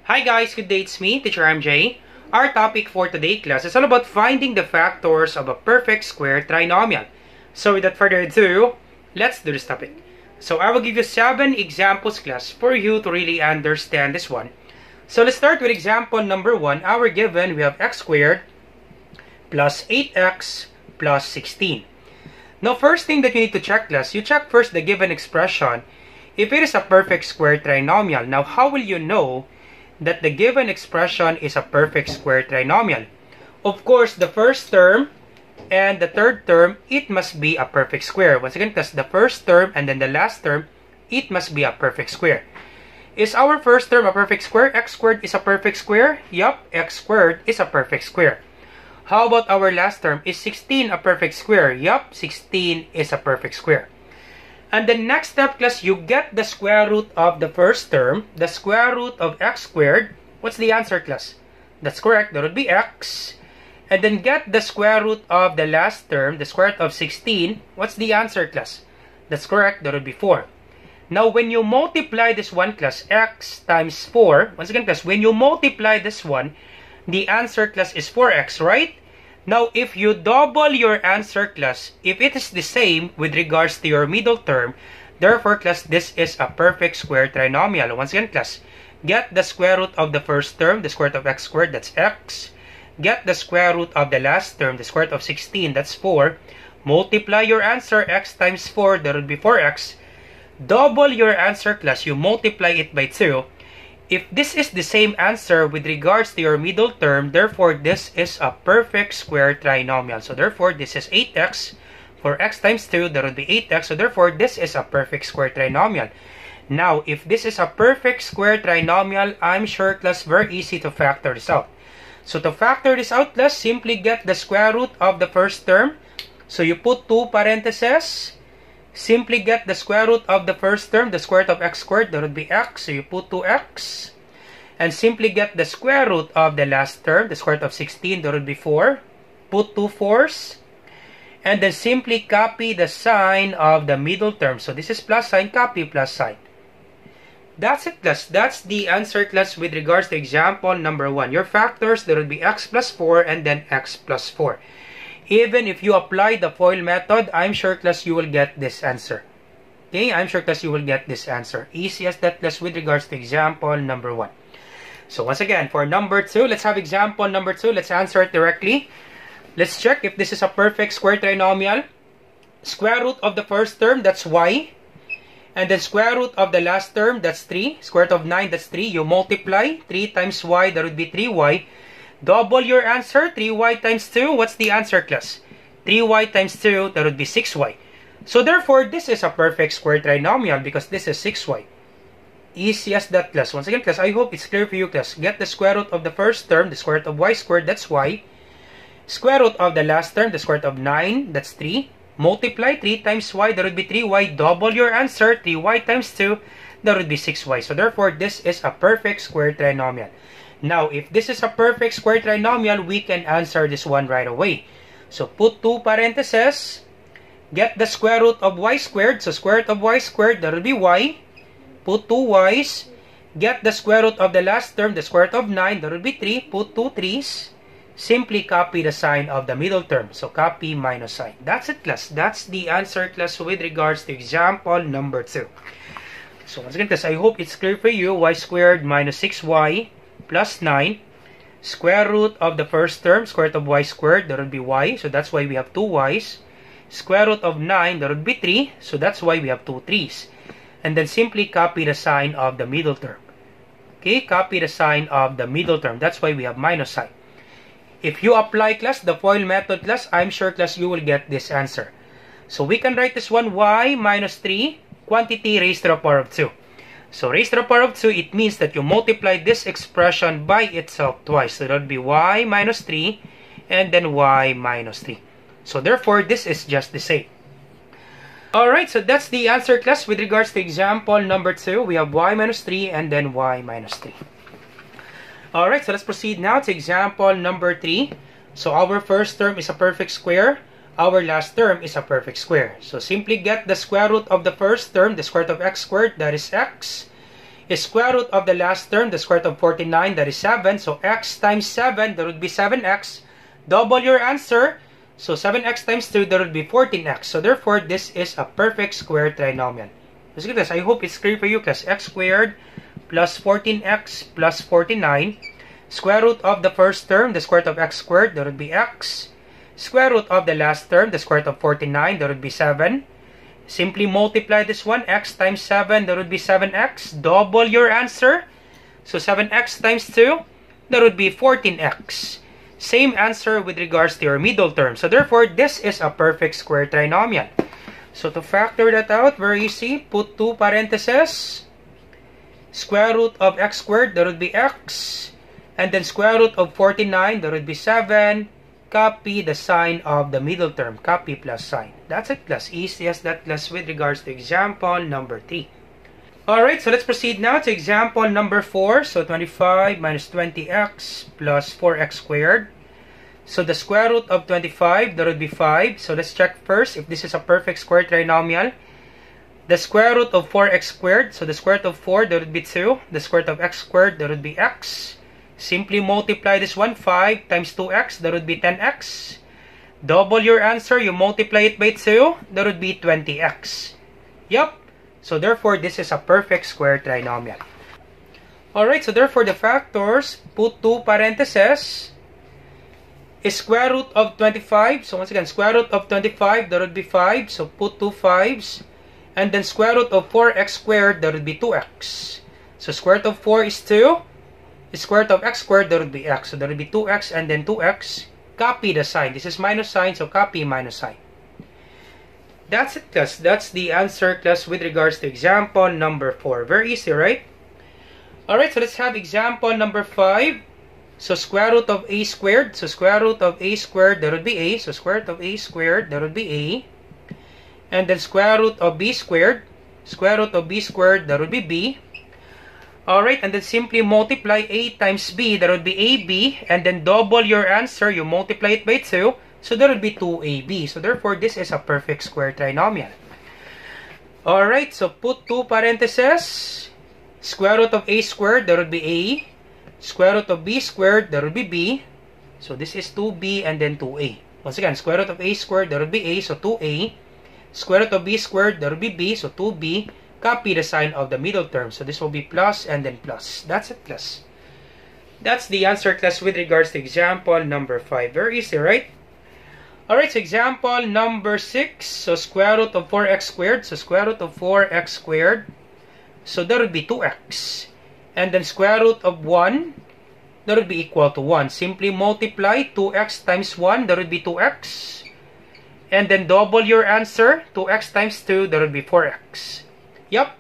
Hi guys, good day, it's me, Teacher MJ. Our topic for today class is all about finding the factors of a perfect square trinomial. So without further ado, let's do this topic. So I will give you 7 examples class for you to really understand this one. So let's start with example number 1. Our given, we have x squared plus 8x plus 16. Now first thing that you need to check class, you check first the given expression if it is a perfect square trinomial. Now how will you know that the given expression is a perfect square trinomial? Of course, the first term and the third term, it must be a perfect square. Once again, that's the first term and then the last term, it must be a perfect square. Is our first term a perfect square? X squared is a perfect square? Yup, x squared is a perfect square. How about our last term? Is 16 a perfect square? Yup, 16 is a perfect square. And the next step class, you get the square root of the first term, the square root of x squared. What's the answer class? That's correct, that would be x. And then get the square root of the last term, the square root of 16. What's the answer class? That's correct, that would be 4. Now when you multiply this one class, x times 4, once again class, when you multiply this one, the answer class is 4x, right? Now, if you double your answer class, if it is the same with regards to your middle term, therefore class, this is a perfect square trinomial. Once again class, get the square root of the first term, the square root of x squared, that's x. Get the square root of the last term, the square root of 16, that's 4. Multiply your answer, x times 4, that would be 4x. Double your answer class, you multiply it by 2. If this is the same answer with regards to your middle term, therefore this is a perfect square trinomial. So therefore this is 8x. For x times 2, that would be 8x. So therefore this is a perfect square trinomial. Now, if this is a perfect square trinomial, I'm sure class very easy to factor this out. So to factor this out class, simply get the square root of the first term. So you put 2 parentheses. Simply get the square root of the first term, the square root of x squared, that would be x, so you put 2x. And simply get the square root of the last term, the square root of 16, that would be 4. Put 2 4s. And then simply copy the sign of the middle term. So this is plus sign, copy plus sign. That's it class. That's the answer class with regards to example number 1. Your factors, that would be x plus 4 and then x plus 4. Even if you apply the FOIL method, I'm sure class you will get this answer. Okay, I'm sure class you will get this answer. Easy as that class with regards to example number 1. So once again, for number 2, let's have example number 2. Let's answer it directly. Let's check if this is a perfect square trinomial. Square root of the first term, that's y. And then square root of the last term, that's 3. Square root of 9, that's 3. You multiply 3 times y, that would be 3y. Double your answer, 3y times 2. What's the answer class? 3y times 2, that would be 6y. So therefore, this is a perfect square trinomial because this is 6y. Easy as that class. Once again class, I hope it's clear for you class. Get the square root of the first term, the square root of y squared, that's y. Square root of the last term, the square root of 9, that's 3. Multiply 3 times y, that would be 3y. Double your answer, 3y times 2, that would be 6y. So therefore, this is a perfect square trinomial. Now, if this is a perfect square trinomial, we can answer this one right away. So, put 2 parentheses. Get the square root of y squared. So, square root of y squared, that will be y. Put 2 y's. Get the square root of the last term, the square root of 9, that will be 3. Put 2 3's. Simply copy the sign of the middle term. So, copy minus sign. That's it, class. That's the answer, class, with regards to example number 2. So, once again, class, I hope it's clear for you. Y squared minus 6y plus 9, square root of the first term, square root of y squared, that would be y, so that's why we have 2 y's. Square root of 9, that would be 3, so that's why we have 2 3's. And then simply copy the sign of the middle term. Okay, copy the sign of the middle term, that's why we have minus sign. If you apply class, the FOIL method class, I'm sure class you will get this answer. So we can write this one, y minus 3, quantity raised to the power of 2. So raised to the power of 2, it means that you multiply this expression by itself twice. So that would be y minus 3 and then y minus 3. So therefore, this is just the same. Alright, so that's the answer class with regards to example number 2. We have y minus 3 and then y minus 3. Alright, so let's proceed now to example number 3. So our first term is a perfect square. Our last term is a perfect square. So simply get the square root of the first term, the square root of x squared, that is x. Square root of the last term, the square root of 49, that is 7. So x times 7, that would be 7x. Double your answer. So 7x times 2, that would be 14x. So therefore, this is a perfect square trinomial. Let's get this. I hope it's clear for you, because x squared plus 14x plus 49. Square root of the first term, the square root of x squared, that would be x. Square root of the last term, the square root of 49, that would be 7. Simply multiply this one, x times 7, that would be 7x. Double your answer. So 7x times 2, that would be 14x. Same answer with regards to your middle term. So therefore, this is a perfect square trinomial. So to factor that out, very easy. Put 2 parentheses. Square root of x squared, that would be x. And then square root of 49, that would be 7. Copy the sign of the middle term. Copy plus sign. That's it, class. Easy as that, class, with regards to example number 3. Alright, so let's proceed now to example number 4. So 25 minus 20x plus 4x squared. So the square root of 25, that would be 5. So let's check first if this is a perfect square trinomial. The square root of 4x squared. So the square root of 4, that would be 2. The square root of x squared, that would be x. Simply multiply this one, 5 times 2x, that would be 10x. Double your answer, you multiply it by 2, that would be 20x. Yup. So therefore, this is a perfect square trinomial. Alright, so therefore the factors, put 2 parentheses. Square root of 25, so once again, square root of 25, that would be 5, so put 2 5s. And then square root of 4x squared, that would be 2x. So square root of 4 is 2. Square root of x squared, that would be x. So that would be 2x and then 2x. Copy the sign. This is minus sign, so copy minus sign. That's it, class. That's the answer, class, with regards to example number 4. Very easy, right? Alright, so let's have example number 5. So square root of a squared. So square root of a squared, that would be a. So square root of a squared, that would be a. And then square root of b squared. Square root of b squared, that would be b. Alright, and then simply multiply a times b, that would be ab, and then double your answer, you multiply it by 2, so that would be 2ab. So therefore, this is a perfect square trinomial. Alright, so put 2 parentheses, square root of a squared, that would be a, square root of b squared, that would be b, so this is 2b and then 2a. Once again, square root of a squared, that would be a, so 2a, square root of b squared, that would be b, so 2b, copy the sign of the middle term. So this will be plus and then plus. That's it, class. That's the answer, class, with regards to example number 5. Very easy, right? Alright, so example number 6. So square root of 4x squared. So square root of 4x squared. So that would be 2x. And then square root of 1. That would be equal to 1. Simply multiply 2x times 1. That would be 2x. And then double your answer. 2x times 2. That would be 4x. Yup.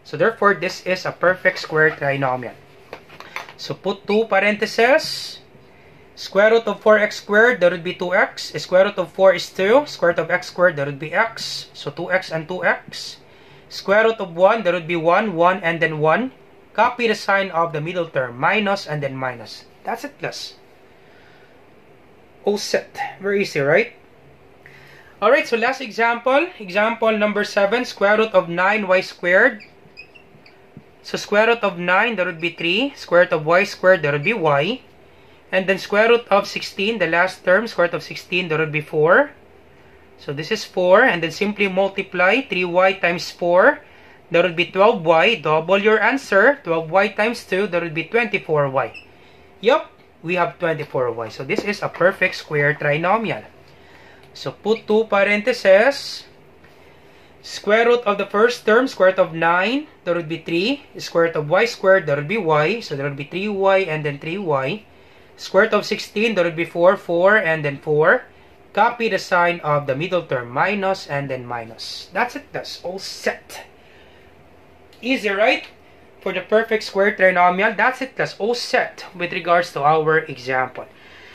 So therefore, this is a perfect square trinomial. So put 2 parentheses. Square root of 4x squared, that would be 2x. Square root of 4 is 2. Square root of x squared, that would be x. So 2x and 2x. Square root of 1, that would be 1, 1, and then 1. Copy the sign of the middle term. Minus and then minus. That's it, class. All set. Very easy, right? Alright, so last example. Example number 7. Square root of 9y squared. So square root of 9, that would be 3. Square root of y squared, that would be y. And then square root of 16, the last term, square root of 16, that would be 4. So this is 4. And then simply multiply 3y times 4. That would be 12y. Double your answer. 12y times 2, that would be 24y. Yup, we have 24y. So this is a perfect square trinomial. So put 2 parentheses. Square root of the first term, square root of 9, that would be 3. Square root of y squared, that would be y. So that would be 3y and then 3y. Square root of 16, that would be 4, 4, and then 4. Copy the sign of the middle term, minus and then minus. That's it, that's all set. Easy, right? For the perfect square trinomial, that's it, that's all set with regards to our example.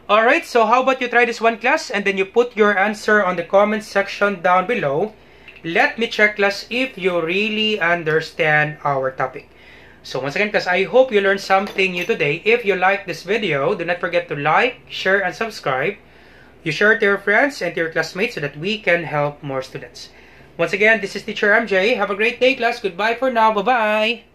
Alright, so how about you try this one, class, and then you put your answer on the comment section down below. Let me check, class, if you really understand our topic. So once again, class, I hope you learned something new today. If you like this video, do not forget to like, share, and subscribe. You share it to your friends and to your classmates so that we can help more students. Once again, this is Teacher MJ. Have a great day, class. Goodbye for now. Bye-bye.